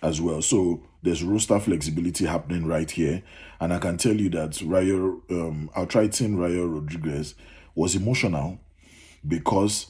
as well. So there's roster flexibility happening right here. And I can tell you that outrighting Rayo Rodriguez was emotional because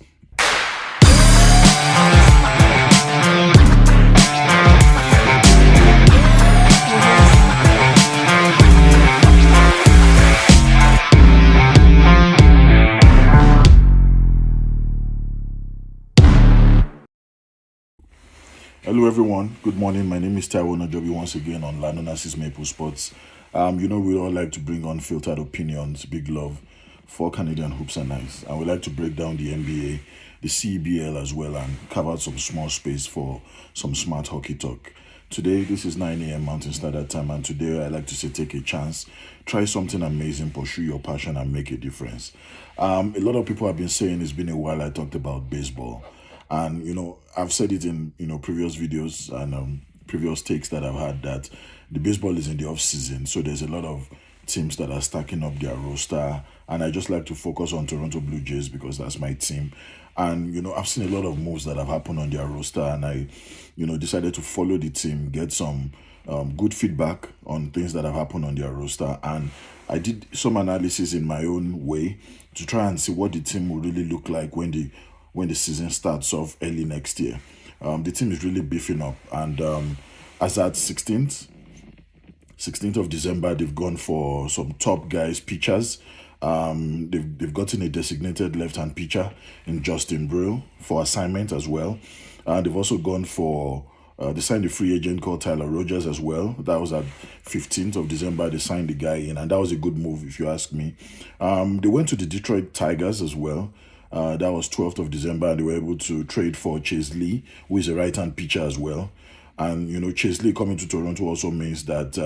hello everyone, good morning. My name is Taiwo Najobi once again on Lanonasis Maple Sports. We all like to bring unfiltered opinions, big love for Canadian hoops and nice. And we like to break down the NBA, the CBL as well, and carve out some small space for some smart hockey talk. Today, this is 9 a.m. Mountain Standard Time, and today I like to say take a chance, try something amazing, pursue your passion, and make a difference. A lot of people have been saying it's been a while I talked about baseball. And I've said it in previous videos and previous takes that I've had that the baseball is in the off season, so there's a lot of teams that are stacking up their roster, and I just like to focus on Toronto Blue Jays because that's my team. And I've seen a lot of moves that have happened on their roster, and I decided to follow the team, get some good feedback on things that have happened on their roster, and I did some analysis in my own way to try and see what the team will really look like when the season starts off early next year. The team is really beefing up, and as at 16th of December, they've gone for some top guys pitchers. They've gotten a designated left-hand pitcher in Justin Brill for assignment as well. They've also gone for they signed a free agent called Tyler Rogers as well. That was at 15th of December. They signed the guy in, and that was a good move if you ask me. They went to the Detroit Tigers as well. That was 12th of December, and they were able to trade for Chase Lee, who is a right-hand pitcher as well. And Chase Lee coming to Toronto also means that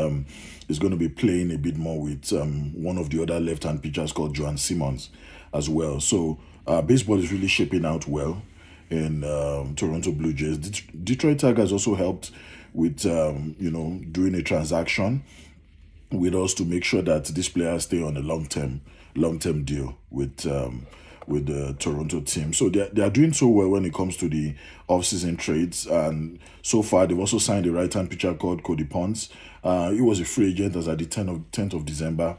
he's going to be playing a bit more with one of the other left-hand pitchers called Joan Simmons as well. So baseball is really shaping out well in Toronto Blue Jays. Detroit Tigers also helped with doing a transaction with us to make sure that these players stay on a long-term deal with the Toronto team. So they are doing so well when it comes to the off-season trades. And so far, they've also signed a right-hand pitcher called Cody Ponce. He was a free agent as at the 10th of December,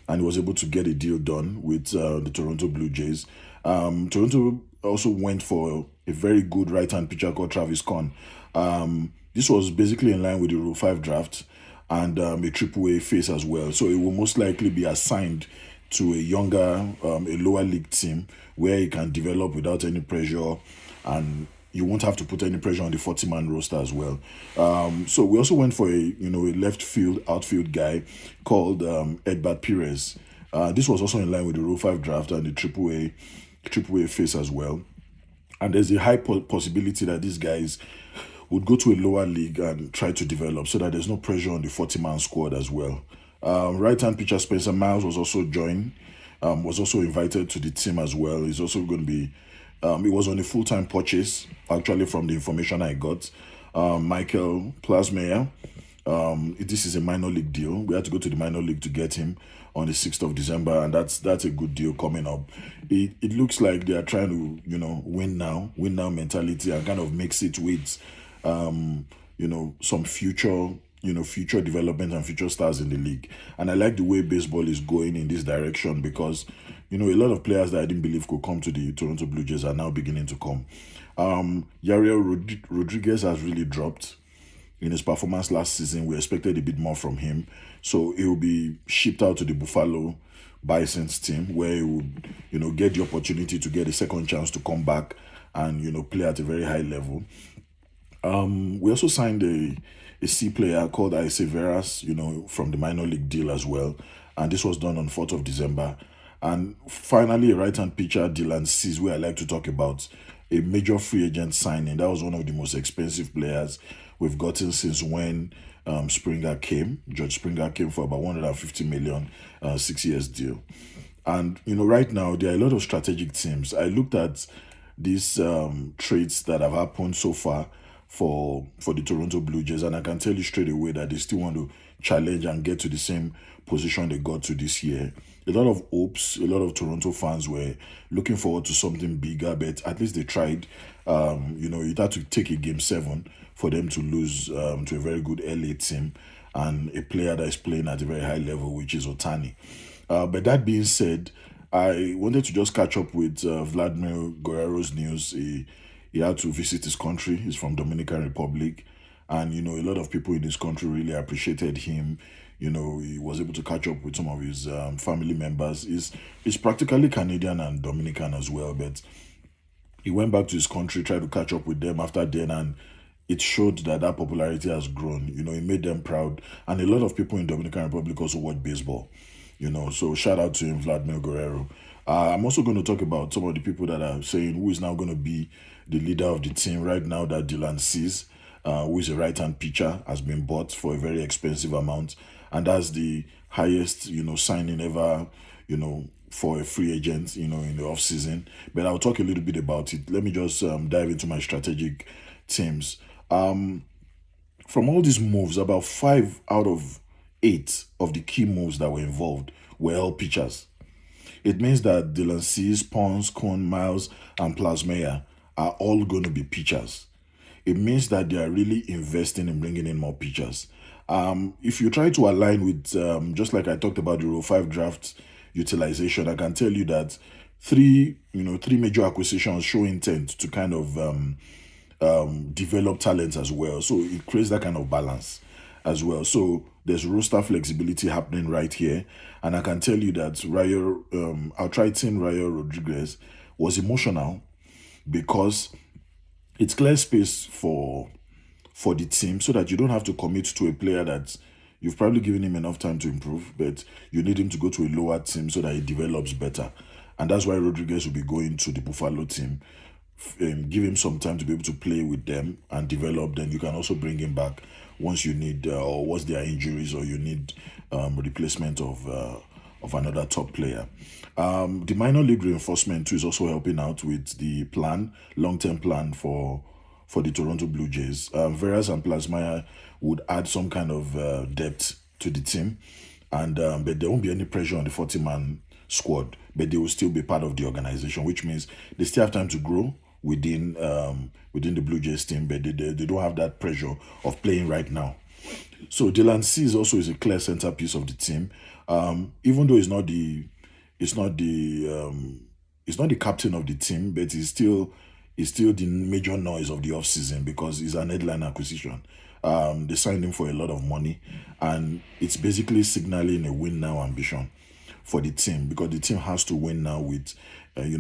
and he was able to get a deal done with the Toronto Blue Jays. Toronto also went for a very good right-hand pitcher called Travis Conn. This was basically in line with the Rule 5 draft and a triple-A face as well. So it will most likely be assigned to a younger, a lower league team where he can develop without any pressure, and you won't have to put any pressure on the 40-man roster as well. So we also went for a left field, outfield guy called Edbert Perez. This was also in line with the Rule 5 draft and the triple-A face as well. And there's a high possibility that these guys would go to a lower league and try to develop so that there's no pressure on the 40-man squad as well. Right-hand pitcher Spencer Miles was also invited to the team as well. He's also going to be, it was on a full-time purchase, actually, from the information I got. Michael Plasmeyer, this is a minor league deal. We had to go to the minor league to get him on the 6th of December, and that's a good deal coming up. It looks like they are trying to, win now mentality and kind of mix it with, some future development and future stars in the league. And I like the way baseball is going in this direction because, a lot of players that I didn't believe could come to the Toronto Blue Jays are now beginning to come. Yariel Rodriguez has really dropped in his performance last season. We expected a bit more from him. So he will be shipped out to the Buffalo Bisons team where he would, get the opportunity to get a second chance to come back and, play at a very high level. We also signed a C player called Isaac Veras, from the minor league deal as well. And this was done on 4th of December. And finally, a right-hand pitcher, Dylan Cease, where I like to talk about a major free agent signing. That was one of the most expensive players we've gotten since when Springer came. George Springer came for about $150 million, 6 years deal. And, right now, there are a lot of strategic teams. I looked at these trades that have happened so far for the Toronto Blue Jays, and I can tell you straight away that they still want to challenge and get to the same position they got to this year. A lot of hopes, a lot of Toronto fans were looking forward to something bigger, but at least they tried. It had to take a game 7 for them to lose to a very good LA team and a player that is playing at a very high level, which is Otani. But that being said, I wanted to just catch up with Vladimir Guerrero's news. He had to visit his country. He's from Dominican Republic, and a lot of people in his country really appreciated him. He was able to catch up with some of his family members. He's practically Canadian and Dominican as well, but he went back to his country, tried to catch up with them after then, and it showed that popularity has grown. It made them proud, and a lot of people in Dominican Republic also watch baseball. So shout out to him, Vladimir Guerrero. I'm also going to talk about some of the people that are saying who is now going to be the leader of the team right now. That Dylan Cease, who is a right-hand pitcher, has been bought for a very expensive amount, and that's the highest signing ever for a free agent in the off season. But I'll talk a little bit about it. Let me just dive into my strategic teams. From all these moves, about 5 out of 8 of the key moves that were involved were all pitchers. It means that Dylan Cease, Pons, Cone, Miles, and Plasmaya are all going to be pitchers. It means that they are really investing in bringing in more pitchers. If you try to align with, just like I talked about the Rule 5 draft utilization, I can tell you that three major acquisitions show intent to kind of develop talent as well. So it creates that kind of balance as well. So there's roster flexibility happening right here. And I can tell you that Altrighton Rayo Rodriguez was emotional because it's clear space for the team so that you don't have to commit to a player that you've probably given him enough time to improve, but you need him to go to a lower team so that he develops better. And that's why Rodriguez will be going to the Buffalo team. Give him some time to be able to play with them and develop. Then you can also bring him back once you need or once there are injuries or you need replacement of another top player. The minor league reinforcement too is also helping out with the long-term plan for the Toronto Blue Jays. Veras and Plasmaya would add some kind of depth to the team, and but there won't be any pressure on the 40-man squad, but they will still be part of the organization, which means they still have time to grow within the Blue Jays team, but they don't have that pressure of playing right now. So Dylan Cease also is a clear centerpiece of the team, even though he's not the captain of the team, but he's still the major noise of the offseason because he's an headline acquisition. They signed him for a lot of money, and it's basically signaling a win now ambition for the team because the team has to win now with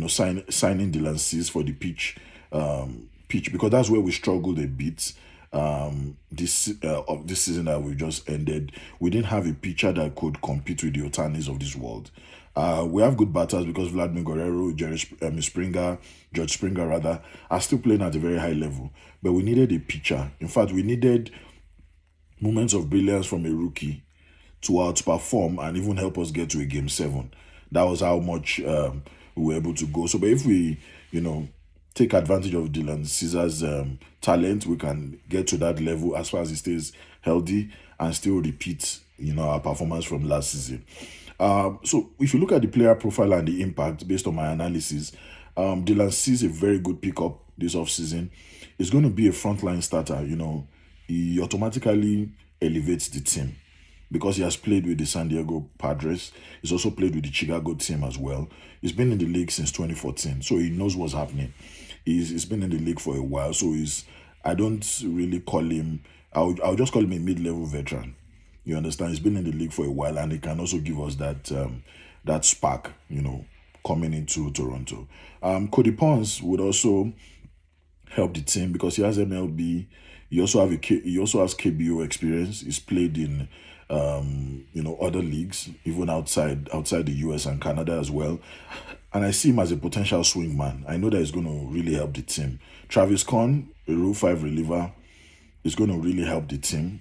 signing Dylan Cease for the pitch because that's where we struggled a bit this season that we just ended. We didn't have a pitcher that could compete with the Otanis of this world. We have good batters because Vladimir Guerrero, George Springer are still playing at a very high level. But we needed a pitcher. In fact, we needed moments of brilliance from a rookie to outperform and even help us get to a game 7. That was how much we were able to go. So, but if we, take advantage of Dylan Cease's talent, we can get to that level as far as he stays healthy and still repeat, our performance from last season. So if you look at the player profile and the impact based on my analysis, Dylan Cease a very good pickup this offseason. He's going to be a frontline starter. He automatically elevates the team because he has played with the San Diego Padres. He's also played with the Chicago team as well. He's been in the league since 2014, so he knows what's happening. He's been in the league for a while, so I don't really call him, I'll just call him a mid-level veteran. You understand? He's been in the league for a while, and he can also give us that spark, coming into Toronto. Cody Pons would also help the team because he has MLB. He also has KBO experience. He's played in other leagues, even outside the US and Canada as well. And I see him as a potential swing man. I know that he's going to really help the team. Travis Conn, a Rule 5 reliever, is going to really help the team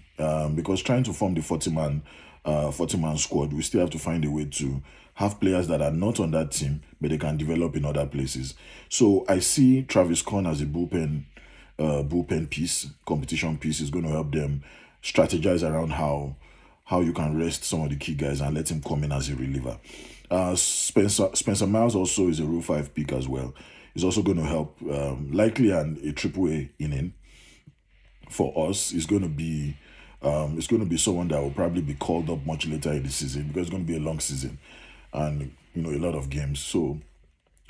because trying to form the 40-man squad, we still have to find a way to have players that are not on that team, but they can develop in other places. So I see Travis Conn as a bullpen piece, competition piece. Is going to help them strategize around how you can rest some of the key guys and let him come in as a reliever. Spencer Miles also is a Rule 5 pick as well. is also going to help. Likely a triple A inning for us is going to be it's going to be someone that will probably be called up much later in the season because it's going to be a long season and a lot of games. So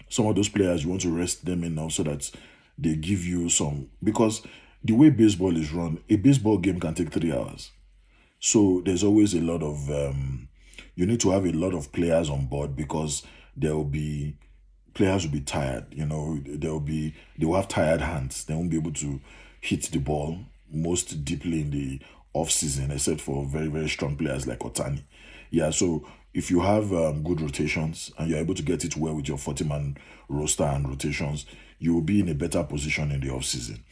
some of those players you want to rest them enough so that they give you some, because the way baseball is run, a baseball game can take 3 hours. So there's always a lot of you need to have a lot of players on board because there will be players will be tired. They will have tired hands. They won't be able to hit the ball most deeply in the off season, except for very very strong players like Otani. Yeah, so if you have good rotations and you're able to get it well with your 40-man roster and rotations, you will be in a better position in the off season.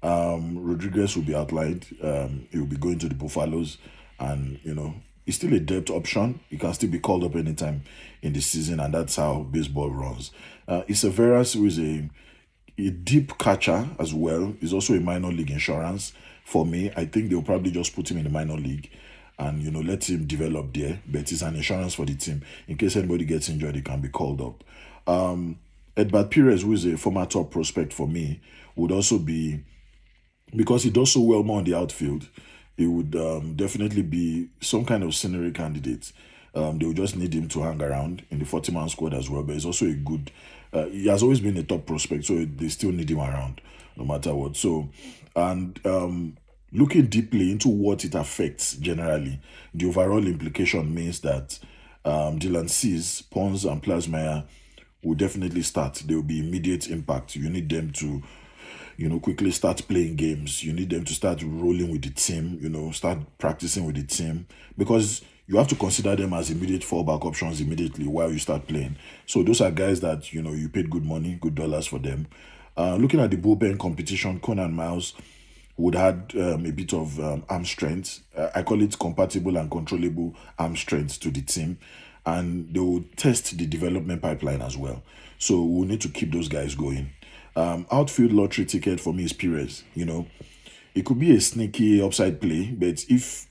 Rodriguez will be outlined. He will be going to the Buffaloes, and he's still a depth option. He can still be called up anytime in the season, and that's how baseball runs. Iseveras, who is a deep catcher as well, is also a minor league insurance for me. I think they'll probably just put him in the minor league and let him develop there. But it's an insurance for the team in case anybody gets injured. He can be called up. Edbert Perez, who is a former top prospect for me, would also be, because he does so well more on the outfield, he would definitely be some kind of scenery candidate. They will just need him to hang around in the 40-man squad as well. But he's also a good, he has always been a top prospect, so they still need him around no matter what. So, and looking deeply into what it affects generally, the overall implication means that Dylan Cease, Pons, and Plasmaya will definitely start. There will be immediate impact. You need them to quickly start playing games. You need them to start rolling with the team, start practicing with the team, because you have to consider them as immediate fallback options immediately while you start playing. So those are guys that, you paid good money, good dollars for them. Looking at the bullpen competition, Conan Miles would add a bit of arm strength. I call it compatible and controllable arm strength to the team. And they will test the development pipeline as well. So we'll need to keep those guys going. Outfield lottery ticket for me is Perez. It could be a sneaky upside play, but if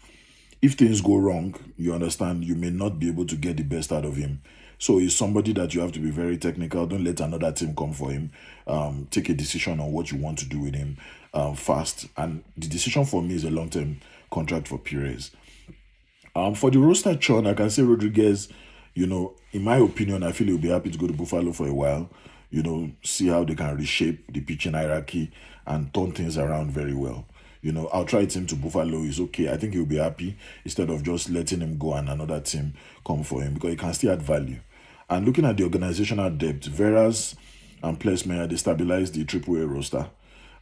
things go wrong, you understand, you may not be able to get the best out of him. So he's somebody that you have to be very technical. Don't let another team come for him. Take a decision on what you want to do with him fast. And the decision for me is a long-term contract for Perez. For the roster churn, I can say Rodriguez, in my opinion, I feel he'll be happy to go to Buffalo for a while. See how they can reshape the pitching hierarchy and turn things around very well. I'll try him to Buffalo is okay. I think he'll be happy instead of just letting him go and another team come for him, because he can still add value. And looking at the organizational depth, Veras and Plesmeyer, they stabilize the AAA roster,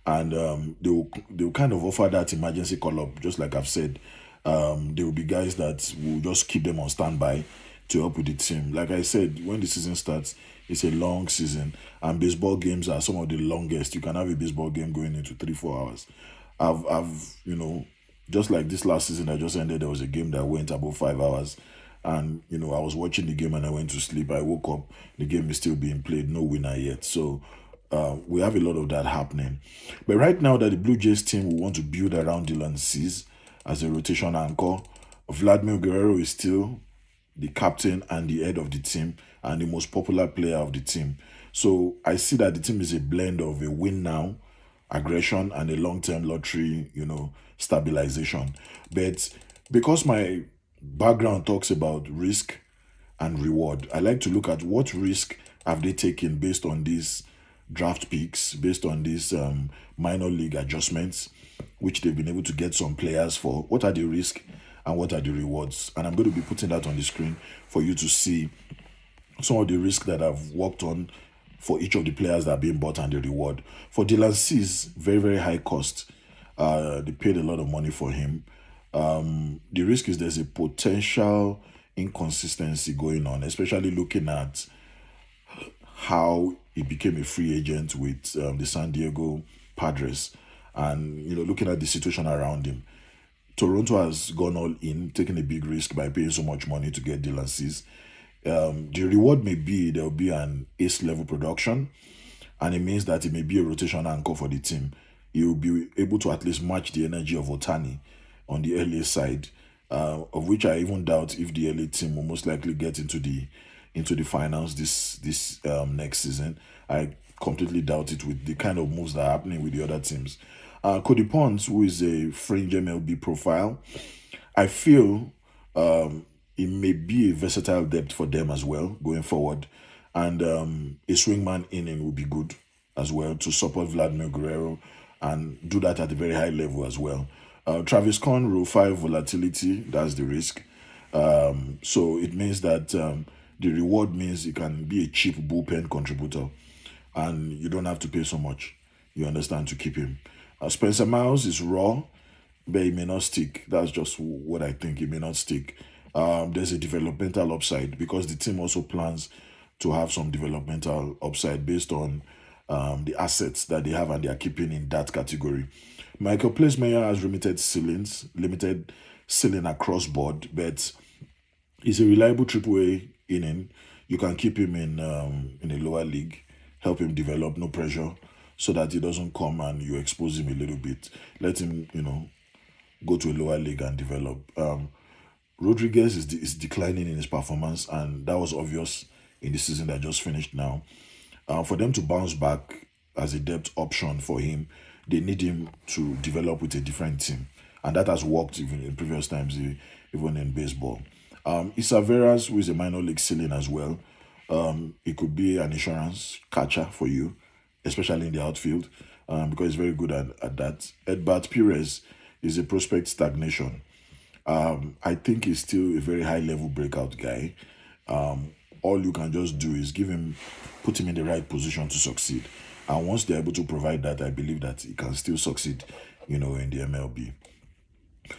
and they'll kind of offer that emergency call-up, just like I've said. There will be guys that will just keep them on standby to help with the team. Like I said, when the season starts, it's a long season, and baseball games are some of the longest. You can have a baseball game going into 3-4 hours. I've just like this last season that just ended, there was a game that went about 5 hours, and I was watching the game and I went to sleep. I woke up, the game is still being played, no winner yet. So we have a lot of that happening. But right now that the Blue Jays team will want to build around Dylan Cease as a rotation anchor, Vladimir Guerrero is still the captain and the head of the team and the most popular player of the team. So I see that the team is a blend of a win now, aggression, and a long-term lottery, stabilization. But because my background talks about risk and reward, I like to look at what risk have they taken based on these draft picks, based on these minor league adjustments, which they've been able to get some players for. What are the risks and what are the rewards? And I'm going to be putting that on the screen for you to see some of the risks that I've worked on for each of the players that are being bought and the reward. For Dylan Cease, very, very high cost. They paid a lot of money for him. The risk is there's a potential inconsistency going on, especially looking at how he became a free agent with the San Diego Padres, and looking at the situation around him. Toronto has gone all in, taking a big risk by paying so much money to get Dylan Cease. The reward may be there will be an ace level production, and it means that it may be a rotation anchor for the team. He will be able to at least match the energy of Otani on the LA side, of which I even doubt if the LA team will most likely get into the finals this next season. I completely doubt it with the kind of moves that are happening with the other teams. Cody Ponce, who is a fringe MLB profile, I feel it may be a versatile depth for them as well going forward. And a swingman inning would be good as well to support Vladimir Guerrero and do that at a very high level as well. Travis Conn, Rule 5 volatility, that's the risk. So it means that the reward means it can be a cheap bullpen contributor and you don't have to pay so much, you understand, to keep him. Spencer Miles is raw, but it may not stick. That's just what I think. It may not stick. There's a developmental upside because the team also plans to have some developmental upside based on the assets that they have and they are keeping in that category. Michael Placemeyer has limited ceiling across board, but he's a reliable AAA inning. You can keep him in a lower league, help him develop, no pressure, so that he doesn't come and you expose him a little bit. Let him, go to a lower league and develop. Rodriguez is declining in his performance, and that was obvious in the season that just finished now. For them to bounce back as a depth option for him, they need him to develop with a different team, and that has worked even in previous times, even in baseball. Issa Veras, who is a minor league ceiling as well, it could be an insurance catcher for you, especially in the outfield, because he's very good at that. Edbert Perez is a prospect stagnation. I think he's still a very high level breakout guy. All you can just do is put him in the right position to succeed. And once they're able to provide that, I believe that he can still succeed, in the MLB.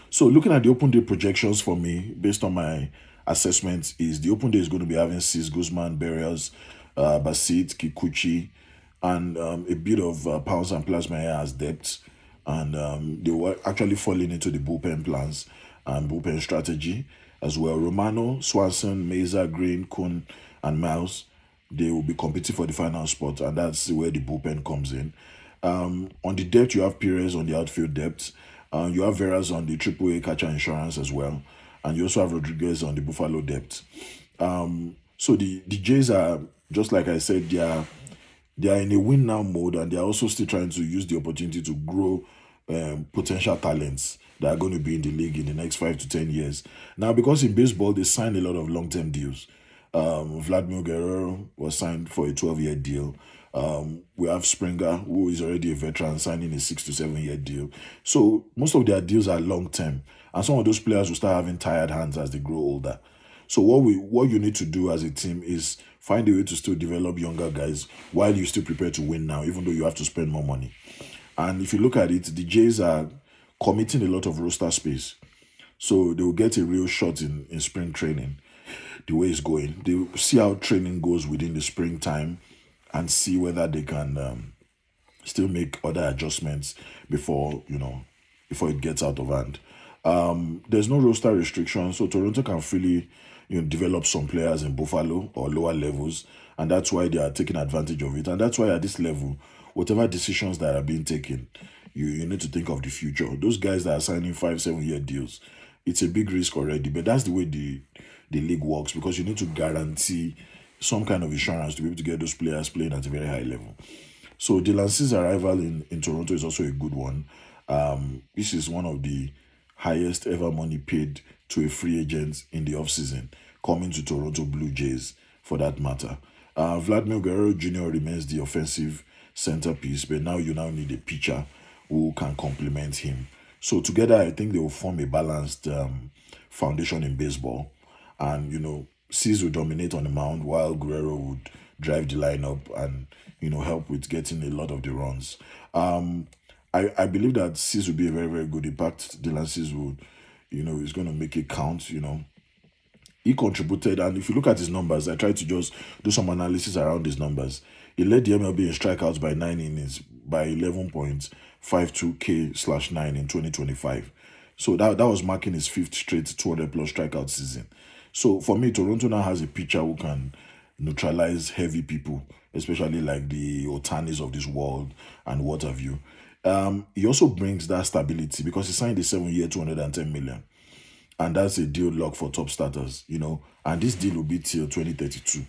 So looking at the open day projections for me, based on my assessment, is the open day is going to be having Cis, Guzman, Barrios, Basit, Kikuchi, and a bit of Pounds and Plasma as depth. And they were actually falling into the bullpen plans and bullpen strategy as well. Romano, Swanson, Mesa, Green, Kuhn, and Miles, they will be competing for the final spot, and that's where the bullpen comes in. On the depth, you have Perez on the outfield depth. You have Veras on the AAA catcher insurance as well. And you also have Rodriguez on the Buffalo depth. So the Jays are, just like I said, they are in a win now mode, and they are also still trying to use the opportunity to grow potential talents that are going to be in the league in the next 5 to 10 years. Now, because in baseball, they signed a lot of long-term deals. Vladimir Guerrero was signed for a 12-year deal. We have Springer, who is already a veteran, signing a 6 to 7 year deal. So most of their deals are long-term. And some of those players will start having tired hands as they grow older. So what you need to do as a team is find a way to still develop younger guys while you still prepare to win now, even though you have to spend more money. And if you look at it, the Jays are committing a lot of roster space. So they will get a real shot in spring training, the way it's going. They will see how training goes within the springtime and see whether they can still make other adjustments before it gets out of hand. There's no roster restriction, so Toronto can freely develop some players in Buffalo or lower levels, and that's why they are taking advantage of it. And that's why at this level, whatever decisions that are being taken, you need to think of the future. Those guys that are signing 5-7 year deals, it's a big risk already, but that's the way the league works, because you need to guarantee some kind of insurance to be able to get those players playing at a very high level. So Dylan Cease's arrival in Toronto is also a good one. This is one of the highest ever money paid to a free agent in the offseason, coming to Toronto Blue Jays for that matter. Vladimir Guerrero Jr. remains the offensive centerpiece, but now you need a pitcher who can complement him. So together, I think they will form a balanced foundation in baseball. And, Cease will dominate on the mound while Guerrero would drive the lineup and, help with getting a lot of the runs. I believe that Cease will be a very, very good impact. Dylan Cease would, is going to make it count, He contributed, and if you look at his numbers, I tried to just do some analysis around his numbers. He led the MLB in strikeouts by 9 innings by 11.52K/9 in 2025. So that was marking his 5th straight 200 plus strikeout season. So for me, Toronto now has a pitcher who can neutralize heavy people, especially like the Otanis of this world and what have you. He also brings that stability because he signed a 7-year, 210 million. And that's a deal locked for top starters, and this deal will be till 2032,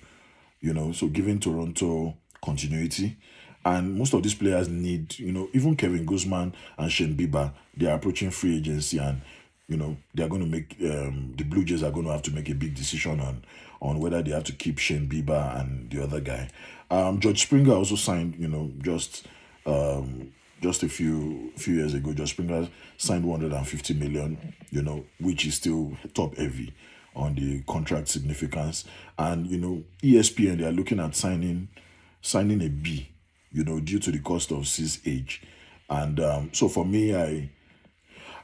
so giving Toronto continuity. And most of these players need, even Kevin Guzman and Shane Bieber, they are approaching free agency, and they're going to make the Blue Jays are going to have to make a big decision on whether they have to keep Shane Bieber and the other guy. George Springer also signed, just a few years ago. George Springer signed 150 million, which is still top heavy on the contract significance. And ESPN, they are looking at signing a B, due to the cost of C's age. And so for me, I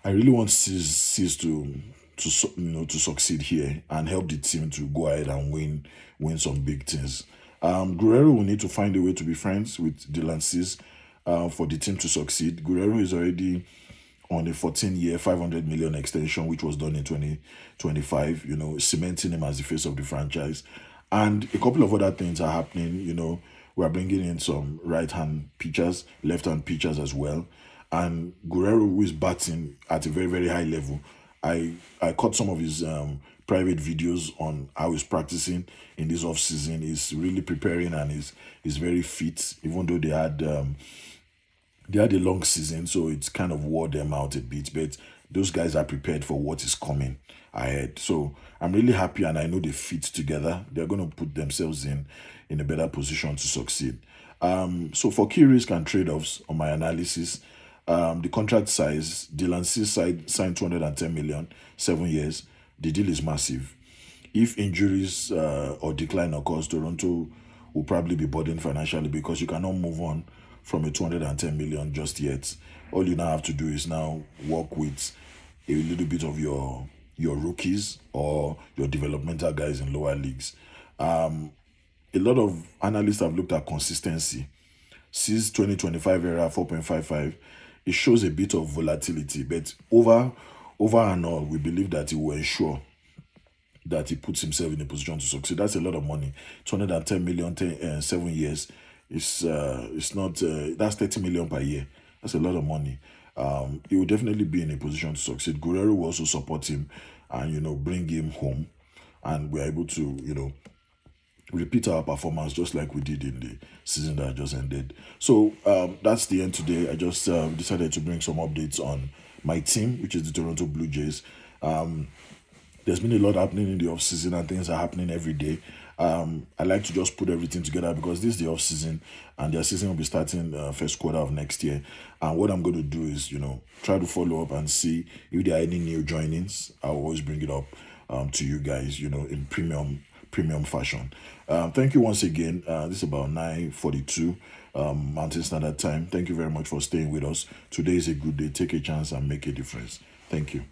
really want C's to succeed here and help the team to go ahead and win some big things. Guerrero will need to find a way to be friends with Dylan Cease for the team to succeed. Guerrero is already on a 14-year, 500 million extension, which was done in 2025, cementing him as the face of the franchise. And a couple of other things are happening. We are bringing in some right-hand pitchers, left-hand pitchers as well. And Guerrero, who is batting at a very, very high level, I caught some of his private videos on how he's practicing in this off-season. He's really preparing, and he's very fit, even though they had a long season, so it's kind of wore them out a bit. But those guys are prepared for what is coming ahead. So I'm really happy, and I know they fit together. They're going to put themselves in a better position to succeed. So for key risk and trade-offs on my analysis, the contract size, Dylan Cease signed 210 million, 7 years. The deal is massive. If injuries or decline occurs, Toronto will probably be burdened financially, because you cannot move on from a 210 million just yet. All you now have to do is now work with a little bit of your rookies or your developmental guys in lower leagues. A lot of analysts have looked at consistency. Since 2025 era 4.55, it shows a bit of volatility, but over and all, we believe that it will ensure that he puts himself in a position to succeed. That's a lot of money. 210 million, 7 years. It's not, that's 30 million per year. That's a lot of money. He will definitely be in a position to succeed. Guerrero will also support him and, bring him home. And we're able to, repeat our performance just like we did in the season that just ended. So that's the end today. I just decided to bring some updates on my team, which is the Toronto Blue Jays. There's been a lot happening in the off-season, and things are happening every day. I like to just put everything together, because this is the off-season, and their season will be starting first quarter of next year. And what I'm going to do is, try to follow up and see if there are any new joinings. I'll always bring it up to you guys, in premium fashion. Thank you once again. This is about 9:42 Mountain Standard Time. Thank you very much for staying with us. Today is a good day. Take a chance and make a difference. Thank you.